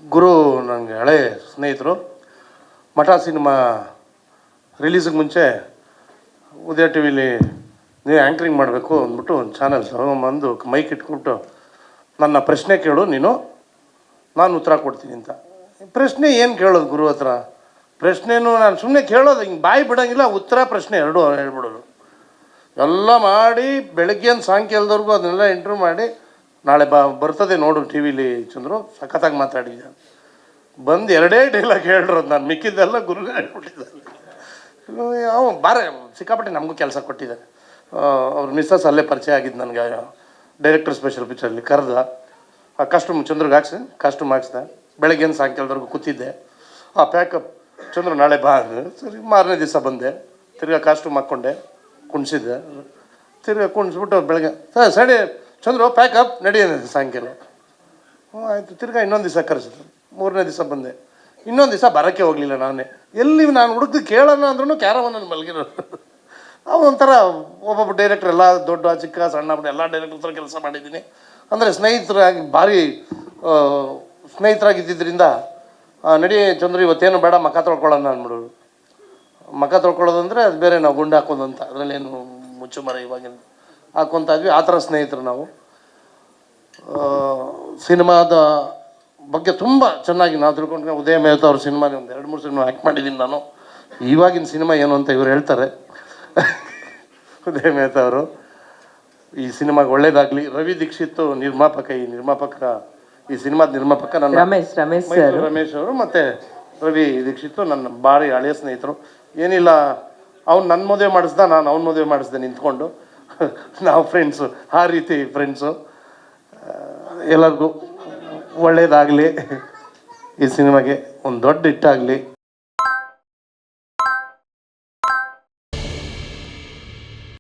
ಗುರು ನನಗೆ ಹಳೆ ಸ್ನೇಹಿತರು. ಮಠ ಸಿನಿಮಾ ರಿಲೀಸಿಗೆ ಮುಂಚೆ ಉದಯ ಟಿ ವಿಲಿ ನೀವು ಆ್ಯಂಕರಿಂಗ್ ಮಾಡಬೇಕು ಅಂದ್ಬಿಟ್ಟು ಒಂದು ಚಾನಲ್ ತಗೊಂಬಂದು ಮೈಕ್ ಇಟ್ಬಿಟ್ಟು ನನ್ನ ಪ್ರಶ್ನೆ ಕೇಳು ನೀನು, ನಾನು ಉತ್ತರ ಕೊಡ್ತೀನಿ ಅಂತ. ಪ್ರಶ್ನೆ ಏನು ಕೇಳೋದು ಗುರು ಹತ್ರ? ಪ್ರಶ್ನೆನೂ ನಾನು ಸುಮ್ಮನೆ ಕೇಳೋದು, ಹಿಂಗೆ ಬಾಯಿ ಬಿಡೋಂಗಿಲ್ಲ, ಉತ್ತರ ಪ್ರಶ್ನೆ ಎರಡೂ ಹೇಳ್ಬಿಡೋದು. ಎಲ್ಲ ಮಾಡಿ ಬೆಳಗ್ಗೆಯಿಂದ ಸಾಯಂಕಾಲದವರೆಗೂ ಅದನ್ನೆಲ್ಲ ಇಂಟ್ರ್ಯೂ ಮಾಡಿ, ನಾಳೆ ಬರ್ತದೆ ನೋಡು ಟಿ ವಿಲಿ ಚಂದ್ರು, ಸಖತ್ತಾಗಿ ಮಾತಾಡಿದ್ದೆ. ಬಂದು ಎರಡೇ ಡೈಲಾಗ್ ಹೇಳಿರೋದು, ನಾನು ಮಿಕ್ಕಿದ್ದೆಲ್ಲ ಗುರುಗಳು ಹೇಳ್ಬಿಟ್ಟಿದ್ದಾರೆ. ಅವ ಸಿಕ್ಕಾಪಟ್ಟೆ ನಮಗೂ ಕೆಲಸ ಕೊಟ್ಟಿದ್ದಾರೆ. ಅವ್ರ ಮಿಸ್ಸಸ್ ಅಲ್ಲೇ ಪರಿಚಯ ಆಗಿದ್ದು ನನಗೆ, ಡೈರೆಕ್ಟರ್ ಸ್ಪೆಷಲ್ ಪಿಕ್ಚರಲ್ಲಿ ಕರೆದ. ಆ ಕಾಸ್ಟ್ಯೂಮ್ ಚಂದ್ರಿಗೆ ಕಾಸ್ಟ್ಯೂಮ್ ಹಾಕ್ಸ್ದೆ. ಬೆಳಗ್ಗೆಯಿಂದ ಸಾಯಂಕಾಲದವರೆಗೂ ಕೂತಿದ್ದೆ. ಪ್ಯಾಕಪ್ ಚಂದ್ರು ನಾಳೆ ಬಾ ಸರಿ. ಮಾರನೇ ದಿವಸ ಬಂದೆ, ತಿರ್ಗಾ ಕಾಸ್ಟ್ಯೂಮ್ ಹಾಕ್ಕೊಂಡೆ, ಕುಣಿಸಿದ್ದೆ. ತಿರ್ಗಾ ಕುಣಿಸ್ಬಿಟ್ಟು ಬೆಳಗ್ಗೆ ಸರಿ ಚಂದ್ರು ಪ್ಯಾಕಪ್ ನಡೀನಿದೆ ಸಾಯಂಕಾಲ. ಆಯಿತು. ತಿರ್ಗಾ ಇನ್ನೊಂದು ದಿವಸ ಕರೆಸಿದ್ರು. ಮೂರನೇ ದಿವಸ ಬಂದೆ. ಇನ್ನೊಂದು ದಿವಸ ಬರೋಕ್ಕೆ ಹೋಗಲಿಲ್ಲ ನಾನೇ. ಎಲ್ಲಿ ನಾನು ಹುಡುಕ್ದು ಕೇಳೋಣ ಅಂದ್ರೂ ಕ್ಯಾರವನಲ್ಲಿ ಮಲಗಿರೋದು. ಅವು ಒಂಥರ ಒಬ್ಬೊಬ್ಬ ಡೈರೆಕ್ಟ್ರ್, ಎಲ್ಲ ದೊಡ್ಡ ಚಿಕ್ಕ ಸಣ್ಣ ಪುಟ್ಟ ಎಲ್ಲ ಡೈರೆಕ್ಟ್ರ್ ಹತ್ರ ಕೆಲಸ ಮಾಡಿದ್ದೀನಿ. ಅಂದರೆ ಸ್ನೇಹಿತರಾಗಿ ಭಾರಿ ಸ್ನೇಹಿತರಾಗಿದ್ದರಿಂದ ನಡಿ ಚಂದ್ರು ಇವತ್ತೇನು ಬೇಡ ಮಖ ತೊಳ್ಕೊಳ್ಳೋಣ ಅಂದ್ಬಿಡೋರು. ಮಖ ತೊಳ್ಕೊಳ್ಳೋದಂದರೆ ಅದು ಬೇರೆ, ನಾವು ಗುಂಡು ಹಾಕೋದು ಅಂತ, ಅದರಲ್ಲೇನು ಮುಚ್ಚುಮರ ಇವಾಗಿನ ಹಾಕ್ಕೊತಾ ಇದ್ವಿ. ಆ ಥರ ಸ್ನೇಹಿತರು ನಾವು. ಸಿನಿಮಾದ ಬಗ್ಗೆ ತುಂಬ ಚೆನ್ನಾಗಿ ನಾವು ತಿಳ್ಕೊಂಡ್ರೆ, ಉದಯ ಮೆಹ್ತಾ ಅವ್ರ ಸಿನಿಮಾನೇ ಒಂದು 2-3 ಸಿನಿಮಾ ಆ್ಯಕ್ಟ್ ಮಾಡಿದ್ದೀನಿ ನಾನು. ಇವಾಗಿನ ಸಿನಿಮಾ ಏನು ಅಂತ ಇವ್ರು ಹೇಳ್ತಾರೆ. ಉದಯ ಮೆಹ್ತಾ ಅವರು ಈ ಸಿನಿಮಾಗೆ ಒಳ್ಳೇದಾಗಲಿ. ರವಿ ದೀಕ್ಷಿತ್ ನಿರ್ಮಾಪಕ, ಈ ಸಿನಿಮಾದ ನಿರ್ಮಾಪಕ ನನ್ನ ರಮೇಶ್ ಅವರು, ಮತ್ತು ರವಿ ದೀಕ್ಷಿತ್ ನನ್ನ ಭಾರಿ ಹಳೆಯ ಸ್ನೇಹಿತರು. ಏನಿಲ್ಲ, ಅವ್ನು ನನ್ನ ಮದುವೆ ಮಾಡಿಸ್ದ, ನಾನು ಅವ್ನ ಮದುವೆ ಮಾಡಿಸ್ದೆ ನಿಂತ್ಕೊಂಡು. ನಾವು ಫ್ರೆಂಡ್ಸು, ಆ ರೀತಿ ಫ್ರೆಂಡ್ಸು. ಎಲ್ಲರಿಗೂ ಒಳ್ಳೇದಾಗಲಿ, ಈ ಸಿನಿಮಾಗೆ ಒಂದು ದೊಡ್ಡ ಹಿಟ್ಟಾಗಲಿ.